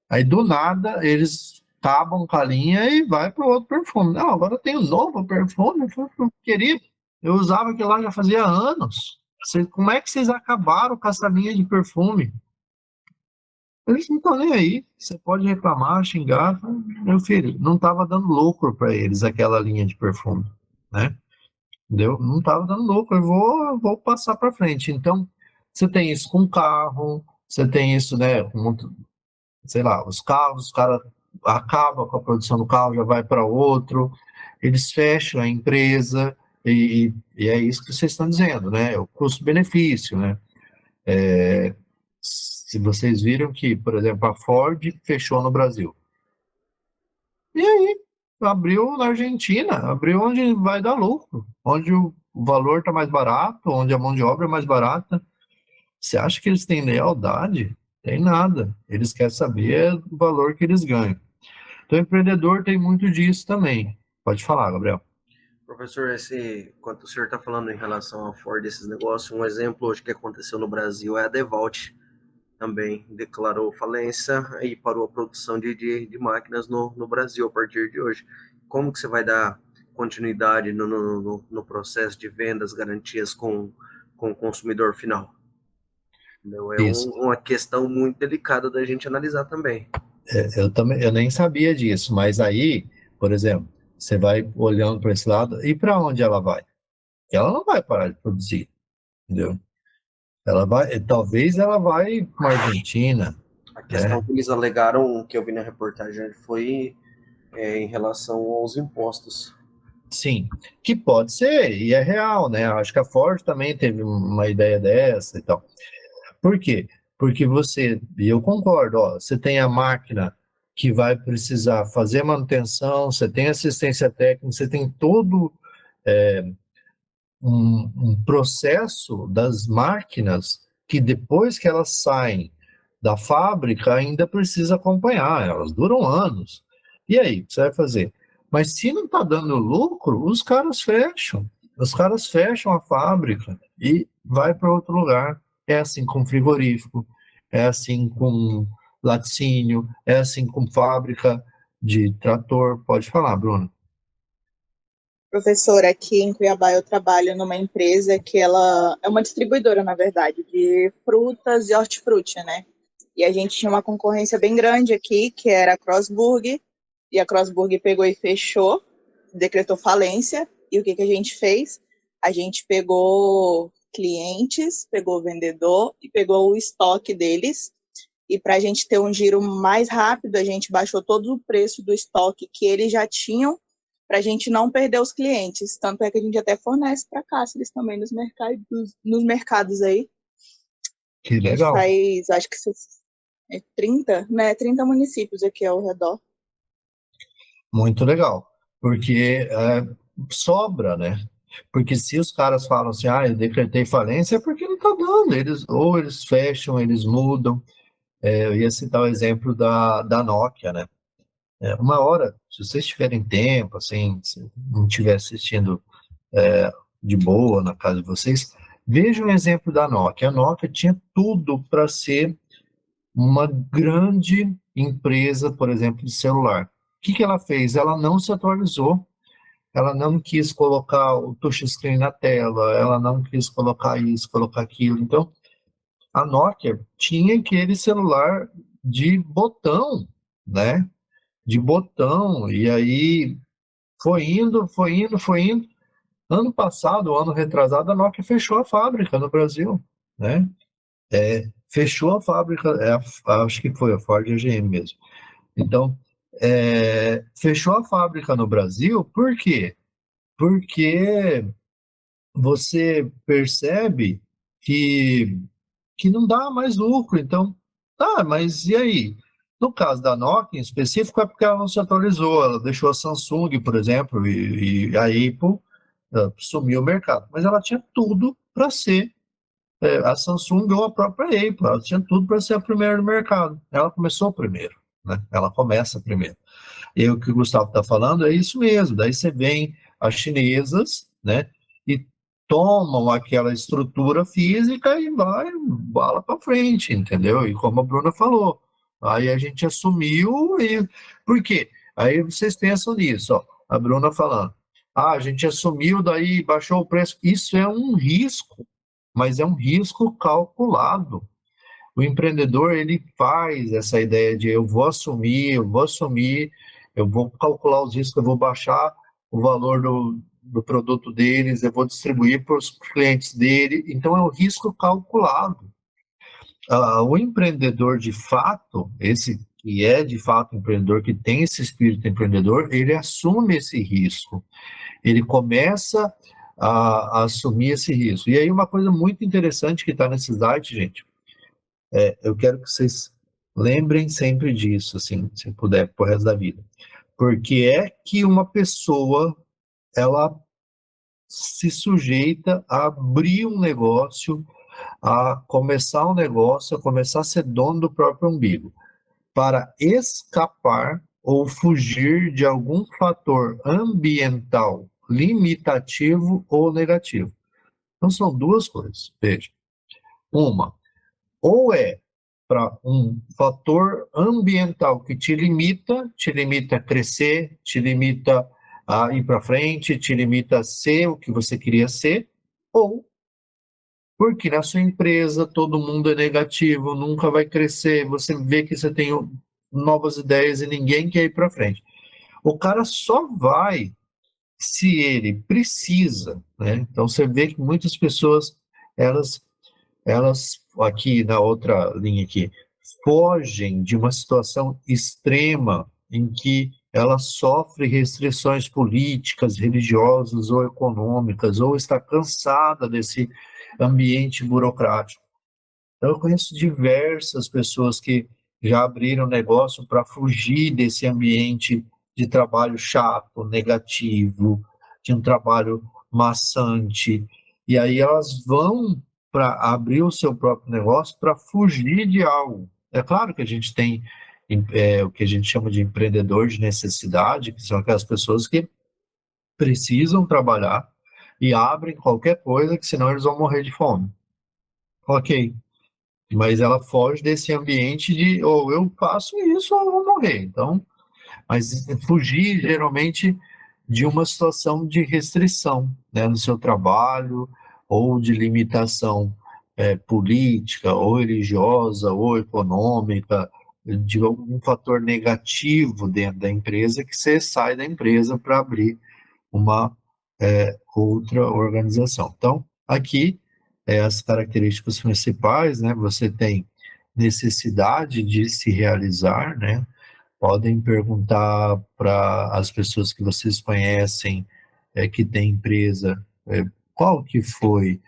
Aí do nada eles acabam com a linha e vai para outro perfume. Não, agora tem um novo perfume. Querido, eu usava aquilo lá já fazia anos. Como é que vocês acabaram com essa linha de perfume? Eles não estão nem aí. Você pode reclamar, xingar. Meu filho, não estava dando lucro para eles aquela linha de perfume, né? Entendeu? Não estava dando lucro. Eu vou passar para frente. Então, você tem isso com carro, você tem isso, né? Sei lá, os carros, os caras acabam com a produção do carro, já vai para outro, eles fecham a empresa, e é isso que vocês estão dizendo, né? O custo-benefício, né? Se vocês viram que, por exemplo, a Ford fechou no Brasil. E aí? Abriu na Argentina, abriu onde vai dar lucro, onde o valor está mais barato, onde a mão de obra é mais barata. Você acha que eles têm lealdade? Tem nada. Eles querem saber o valor que eles ganham. Então, o empreendedor tem muito disso também. Pode falar, Gabriel. Professor, enquanto o senhor está falando em relação à Ford, esses negócios, um exemplo hoje que aconteceu no Brasil é a Devalt, também declarou falência e parou a produção de máquinas no Brasil a partir de hoje. Como que você vai dar continuidade no processo de vendas, garantias com o consumidor final? Então, Isso. uma questão muito delicada da gente analisar também. Eu nem sabia disso, mas aí, por exemplo, você vai olhando para esse lado, e para onde ela vai? Ela não vai parar de produzir, entendeu? Talvez ela vai para a Argentina, A questão né? que eles alegaram, que eu vi na reportagem, foi em relação aos impostos. Sim, que pode ser, e é real, né? Acho que a Ford também teve uma ideia dessa e tal. Por quê? Porque e eu concordo, ó, você tem a máquina que vai precisar fazer manutenção, você tem assistência técnica, você tem todo um processo das máquinas que depois que elas saem da fábrica ainda precisa acompanhar, elas duram anos. E aí, o que você vai fazer? Mas se não está dando lucro, os caras fecham a fábrica e vai para outro lugar. É assim com frigorífico, é assim com laticínio, é assim com fábrica de trator. Pode falar, Bruno. Professora, aqui em Cuiabá eu trabalho numa empresa que ela é uma distribuidora, na verdade, de frutas e hortifruti, né? E a gente tinha uma concorrência bem grande aqui, que era a Crossburg, e a Crossburg pegou e fechou, decretou falência, e o que a gente fez? A gente pegou clientes, pegou o vendedor e pegou o estoque deles, e para a gente ter um giro mais rápido, a gente baixou todo o preço do estoque que eles já tinham, para a gente não perder os clientes. Tanto é que a gente até fornece para Cáceres também nos mercados aí. Que A gente legal. faz, acho que 30, né? 30 municípios aqui ao redor. Muito legal, porque sobra, né? Porque se os caras falam assim, eu decretei falência, é porque não está dando. Ou eles fecham, eles mudam. Eu ia citar o exemplo da Nokia, né? Uma hora, se vocês tiverem tempo, assim, se não estiver assistindo de boa na casa de vocês, vejam o exemplo da Nokia. A Nokia tinha tudo para ser uma grande empresa, por exemplo, de celular. O que ela fez? Ela não se atualizou, ela não quis colocar o touchscreen na tela, ela não quis colocar isso, colocar aquilo. Então, a Nokia tinha aquele celular de botão, né? De botão, e aí foi indo, foi indo, foi indo. Ano passado, ano retrasado, a Nokia fechou a fábrica no Brasil, né? Fechou a fábrica, acho que foi a Ford e a GM mesmo. Então, fechou a fábrica no Brasil, por quê? Porque você percebe que não dá mais lucro. Então, mas e aí? No caso da Nokia, em específico, é porque ela não se atualizou. Ela deixou a Samsung, por exemplo, e a Apple sumiu o mercado. Mas ela tinha tudo para ser a Samsung ou a própria Apple. Ela tinha tudo para ser a primeira no mercado. Ela começou primeiro, né? Ela começa primeiro. E o que o Gustavo está falando é isso mesmo. Daí você vem as chinesas, né? E tomam aquela estrutura física e vai bala para frente, entendeu? E como a Bruna falou, aí a gente assumiu e por quê? Aí vocês pensam nisso, ó, a Bruna falando, a gente assumiu, daí baixou o preço. Isso é um risco, mas é um risco calculado. O empreendedor, ele faz essa ideia de eu vou calcular os riscos, eu vou baixar o valor do produto deles, eu vou distribuir para os clientes dele. Então, é um risco calculado. O empreendedor, de fato, esse que é de fato empreendedor, que tem esse espírito empreendedor, ele assume esse risco. Ele começa a assumir esse risco. E aí, uma coisa muito interessante que está nesse slide, gente, eu quero que vocês lembrem sempre disso, assim, se puder, pro resto da vida. Porque é que uma pessoa, ela se sujeita a abrir um negócio, a começar um negócio, a começar a ser dono do próprio umbigo, para escapar ou fugir de algum fator ambiental limitativo ou negativo. Então, são duas coisas, veja. Uma, ou é para um fator ambiental que te limita a crescer, te limita a ir para frente, te limita a ser o que você queria ser, ou porque na sua empresa todo mundo é negativo, nunca vai crescer, você vê que você tem novas ideias e ninguém quer ir para frente. O cara só vai se ele precisa, né? Então você vê que muitas pessoas, elas aqui na outra linha aqui, fogem de uma situação extrema em que ela sofre restrições políticas, religiosas ou econômicas, ou está cansada desse ambiente burocrático. Então, eu conheço diversas pessoas que já abriram negócio para fugir desse ambiente de trabalho chato, negativo, de um trabalho maçante, e aí elas vão para abrir o seu próprio negócio para fugir de algo. É claro que a gente tem o que a gente chama de empreendedor de necessidade, que são aquelas pessoas que precisam trabalhar e abrem qualquer coisa, que senão eles vão morrer de fome. Ok, mas ela foge desse ambiente de ou eu faço isso ou eu vou morrer. Então, mas fugir geralmente de uma situação de restrição, né, no seu trabalho ou de limitação política ou religiosa ou econômica, de algum fator negativo dentro da empresa, que você sai da empresa para abrir uma outra organização. Então, aqui, as características principais, né? Você tem necessidade de se realizar, né? Podem perguntar para as pessoas que vocês conhecem, que têm empresa, qual que foi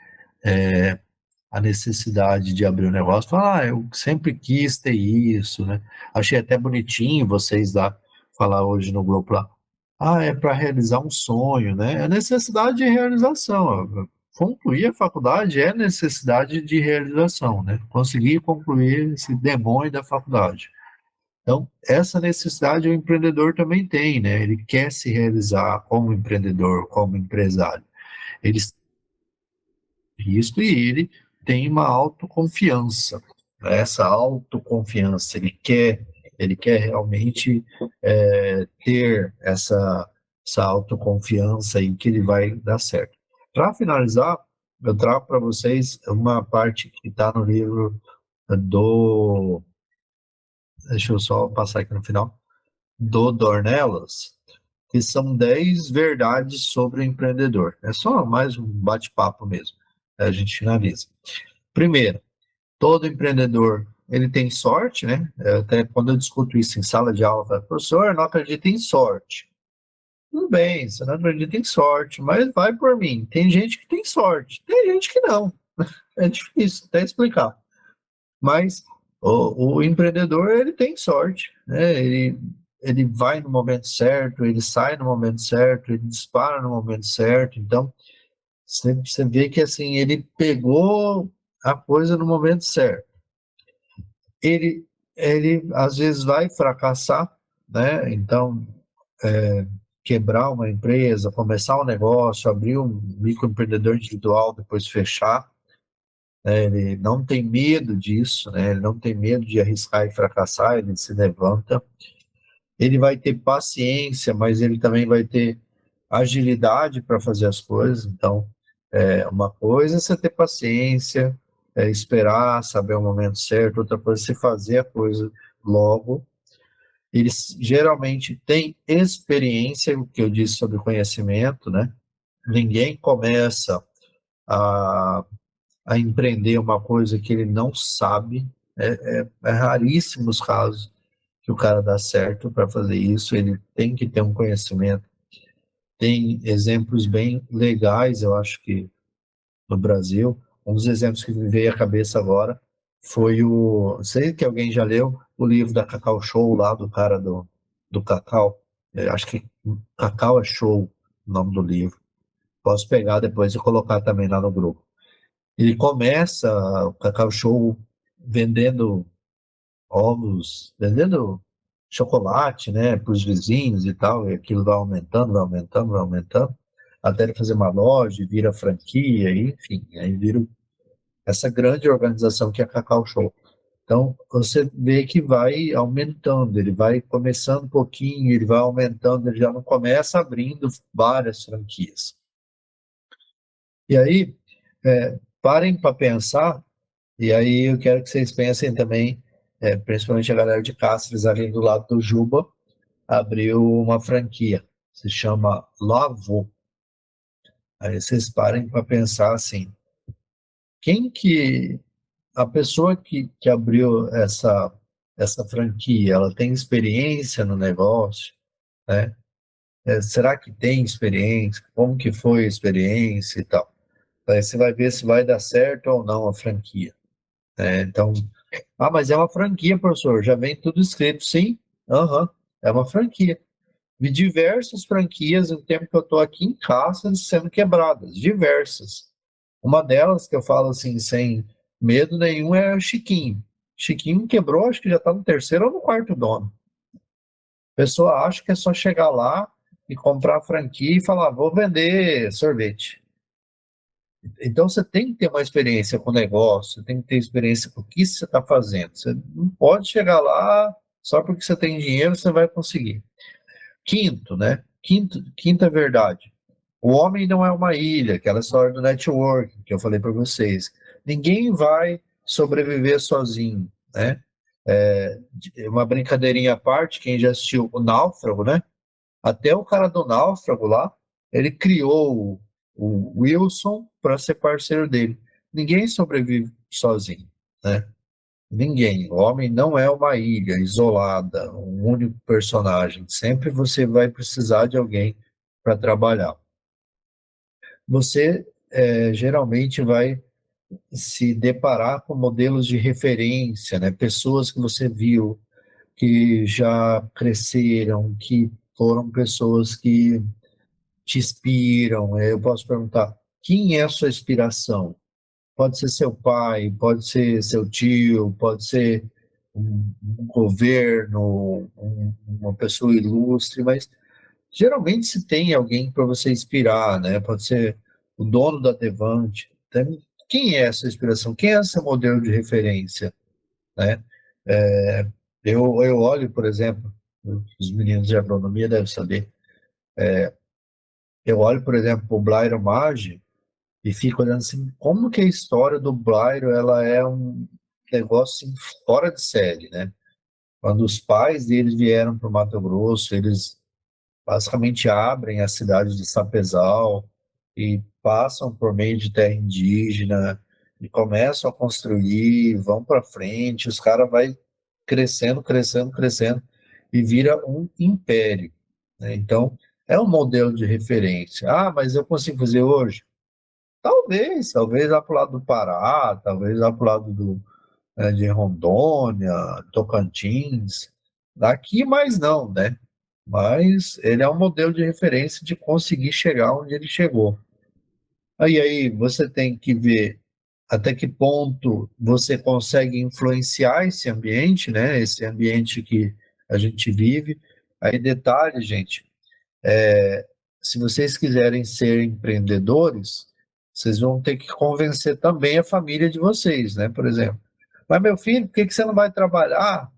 a necessidade de abrir um negócio. Falar, eu sempre quis ter isso, né? Achei até bonitinho vocês lá falar hoje no grupo lá. Ah, é para realizar um sonho, né? É necessidade de realização. Concluir a faculdade é necessidade de realização, né? Conseguir concluir esse demônio da faculdade. Então, essa necessidade o empreendedor também tem, né? Ele quer se realizar como empreendedor, como empresário. Ele isso e ele tem uma autoconfiança. Essa autoconfiança, ele quer realmente ter essa autoconfiança aí que ele vai dar certo. Para finalizar, eu trago para vocês uma parte que está no livro do, deixa eu só passar aqui no final, do Dornelas, que são 10 verdades sobre o empreendedor. É só mais um bate-papo mesmo. A gente finaliza. Primeiro, todo empreendedor, ele tem sorte, né? Até quando eu discuto isso em sala de aula, eu falo, professor, eu não acredito em sorte. Tudo bem, você não acredita em sorte, mas vai por mim. Tem gente que tem sorte, tem gente que não. É difícil até explicar. Mas o empreendedor, ele tem sorte, né? Ele vai no momento certo, ele sai no momento certo, ele dispara no momento certo. Então, você vê que assim, ele pegou a coisa no momento certo. Ele às vezes vai fracassar, né? Então, quebrar uma empresa, começar um negócio, abrir um microempreendedor individual, depois fechar, né? Ele não tem medo disso, né? Ele não tem medo de arriscar e fracassar, ele se levanta. Ele vai ter paciência, mas ele também vai ter agilidade para fazer as coisas. Então, uma coisa é você ter paciência, esperar, saber o momento certo, outra coisa é você fazer a coisa logo. Eles geralmente têm experiência, o que eu disse sobre conhecimento, né? Ninguém começa a, a empreender uma coisa que ele não sabe. É raríssimos casos que o cara dá certo para fazer isso, ele tem que ter um conhecimento. Tem exemplos bem legais, eu acho que no Brasil. Um dos exemplos que me veio à cabeça agora foi sei que alguém já leu o livro da Cacau Show lá do cara do Cacau. Acho que Cacau é Show, o nome do livro. Posso pegar depois e colocar também lá no grupo. Ele começa o Cacau Show vendendo ovos, vendendo chocolate, né, para os vizinhos e tal, e aquilo vai aumentando, vai aumentando, vai aumentando, até ele fazer uma loja, vira franquia, enfim, aí vira essa grande organização que é a Cacau Show. Então, você vê que vai aumentando, ele vai começando um pouquinho, ele vai aumentando, ele já não começa abrindo várias franquias. E aí, parem para pensar, e aí eu quero que vocês pensem também, principalmente a galera de Cáceres, ali do lado do Juba, abriu uma franquia, se chama Lavô. Aí vocês parem para pensar assim, a pessoa que abriu essa franquia, ela tem experiência no negócio, né? Será que tem experiência? Como que foi a experiência e tal? Aí você vai ver se vai dar certo ou não a franquia. Então, mas é uma franquia, professor, já vem tudo escrito. Sim, é uma franquia. Vi diversas franquias no tempo que eu estou aqui em casa sendo quebradas, diversas. Uma delas, que eu falo assim, sem medo nenhum, é o Chiquinho. Chiquinho quebrou, acho que já está no terceiro ou no quarto dono. A pessoa acha que é só chegar lá e comprar a franquia e falar, vou vender sorvete. Então você tem que ter uma experiência com o negócio, você tem que ter experiência com o que você está fazendo. Você não pode chegar lá só porque você tem dinheiro, você vai conseguir. Quinto, né? Quinta verdade. O homem não é uma ilha, aquela história do networking que eu falei para vocês. Ninguém vai sobreviver sozinho, né? Uma brincadeirinha à parte, quem já assistiu o Náufrago, né? Até o cara do Náufrago lá, ele criou o Wilson para ser parceiro dele. Ninguém sobrevive sozinho, né? Ninguém. O homem não é uma ilha isolada, um único personagem. Sempre você vai precisar de alguém para trabalhar. Você geralmente vai se deparar com modelos de referência, né? Pessoas que você viu, que já cresceram, que foram pessoas que te inspiram. Eu posso perguntar, quem é a sua inspiração? Pode ser seu pai, pode ser seu tio, pode ser um governo, uma pessoa ilustre, mas geralmente se tem alguém para você inspirar, né? Pode ser o dono da Devante. Então, quem é essa inspiração? Quem é esse modelo de referência, né? É, eu olho, por exemplo, os meninos de agronomia devem saber, eu olho, por exemplo, o Blairo Maggi e fico olhando assim, como que a história do Blairo, ela é um negócio assim, fora de série, né? Quando os pais deles vieram para o Mato Grosso, eles basicamente abrem a cidade de Sapezal e passam por meio de terra indígena e começam a construir, vão para frente, os caras vai crescendo, crescendo, crescendo e vira um império, né? Então, é um modelo de referência. Ah, mas eu consigo fazer hoje? Talvez lá para o lado do Pará, talvez lá para o lado de Rondônia, Tocantins, daqui mais não, né? Mas ele é um modelo de referência de conseguir chegar onde ele chegou. Aí você tem que ver até que ponto você consegue influenciar esse ambiente, né? Esse ambiente que a gente vive. Aí detalhe, gente, se vocês quiserem ser empreendedores, vocês vão ter que convencer também a família de vocês, né? Por exemplo, mas meu filho, por que você não vai trabalhar?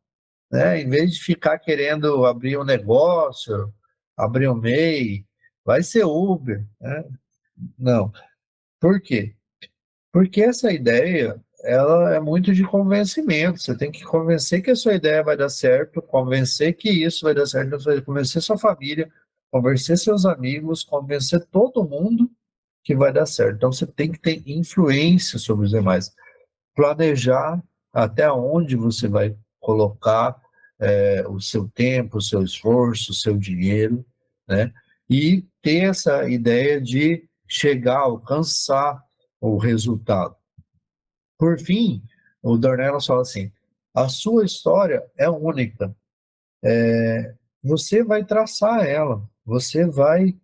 Né? Em vez de ficar querendo abrir um negócio, abrir um MEI, vai ser Uber, né? Não. Por quê? Porque essa ideia, ela é muito de convencimento. Você tem que convencer que a sua ideia vai dar certo, convencer que isso vai dar certo, você vai convencer sua família, convencer seus amigos, convencer todo mundo que vai dar certo. Então você tem que ter influência sobre os demais. Planejar até onde você vai colocar o seu tempo, o seu esforço, o seu dinheiro, né? E ter essa ideia de chegar, alcançar o resultado. Por fim, o Dornelas fala assim, a sua história é única. Você vai traçar ela, você vai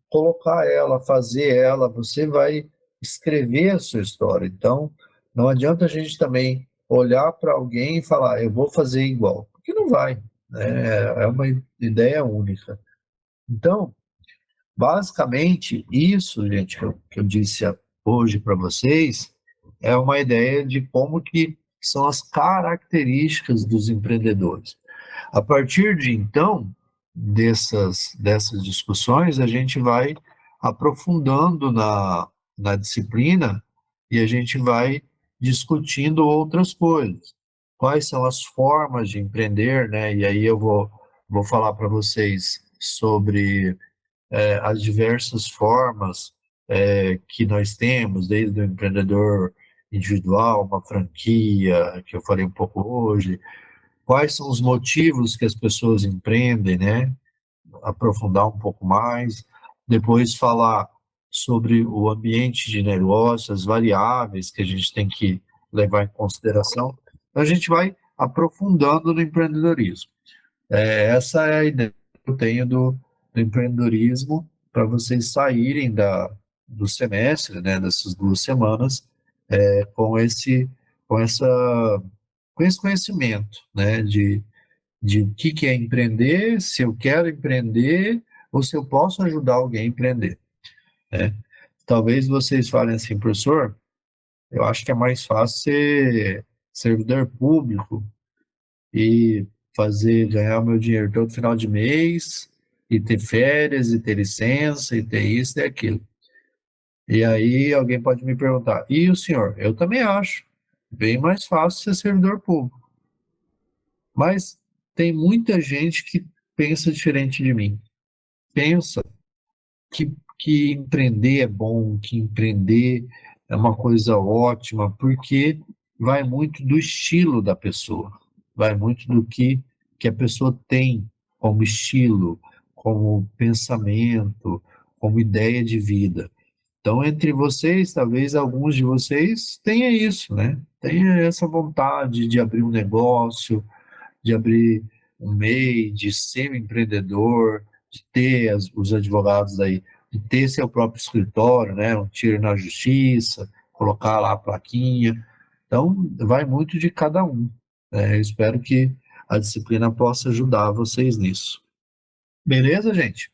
colocar ela, fazer ela, você vai escrever a sua história. Então, não adianta a gente também olhar para alguém e falar, eu vou fazer igual, porque não vai, né? É uma ideia única. Então, basicamente, isso, gente, que eu disse hoje para vocês, é uma ideia de como que são as características dos empreendedores. A partir de então, dessas discussões, a gente vai aprofundando na disciplina e a gente vai discutindo outras coisas. Quais são as formas de empreender, né? E aí eu vou falar para vocês sobre as diversas formas que nós temos, desde o empreendedor individual, uma franquia, que eu falei um pouco hoje, quais são os motivos que as pessoas empreendem, né? Aprofundar um pouco mais, depois falar sobre o ambiente de negócio, as variáveis que a gente tem que levar em consideração. Então, a gente vai aprofundando no empreendedorismo. Essa é a ideia que eu tenho do empreendedorismo para vocês saírem do semestre, né, dessas 2 semanas, com com essa, com esse conhecimento, né, de o que é empreender, se eu quero empreender ou se eu posso ajudar alguém a empreender, né? Talvez vocês falem assim, professor, eu acho que é mais fácil ser servidor público e ganhar o meu dinheiro todo final de mês, e ter férias, e ter licença, e ter isso e aquilo. E aí alguém pode me perguntar, e o senhor? Eu também acho bem mais fácil ser servidor público. Mas tem muita gente que pensa diferente de mim. Pensa que empreender é bom, que empreender é uma coisa ótima, porque vai muito do estilo da pessoa, vai muito do que a pessoa tem como estilo, como pensamento, como ideia de vida. Então, entre vocês, talvez alguns de vocês tenham isso, né? Tenha essa vontade de abrir um negócio, de abrir um MEI, de ser um empreendedor, de ter os advogados aí, de ter seu próprio escritório, né? Um tiro na justiça, colocar lá a plaquinha. Então, vai muito de cada um, né? Eu espero que a disciplina possa ajudar vocês nisso. Beleza, gente?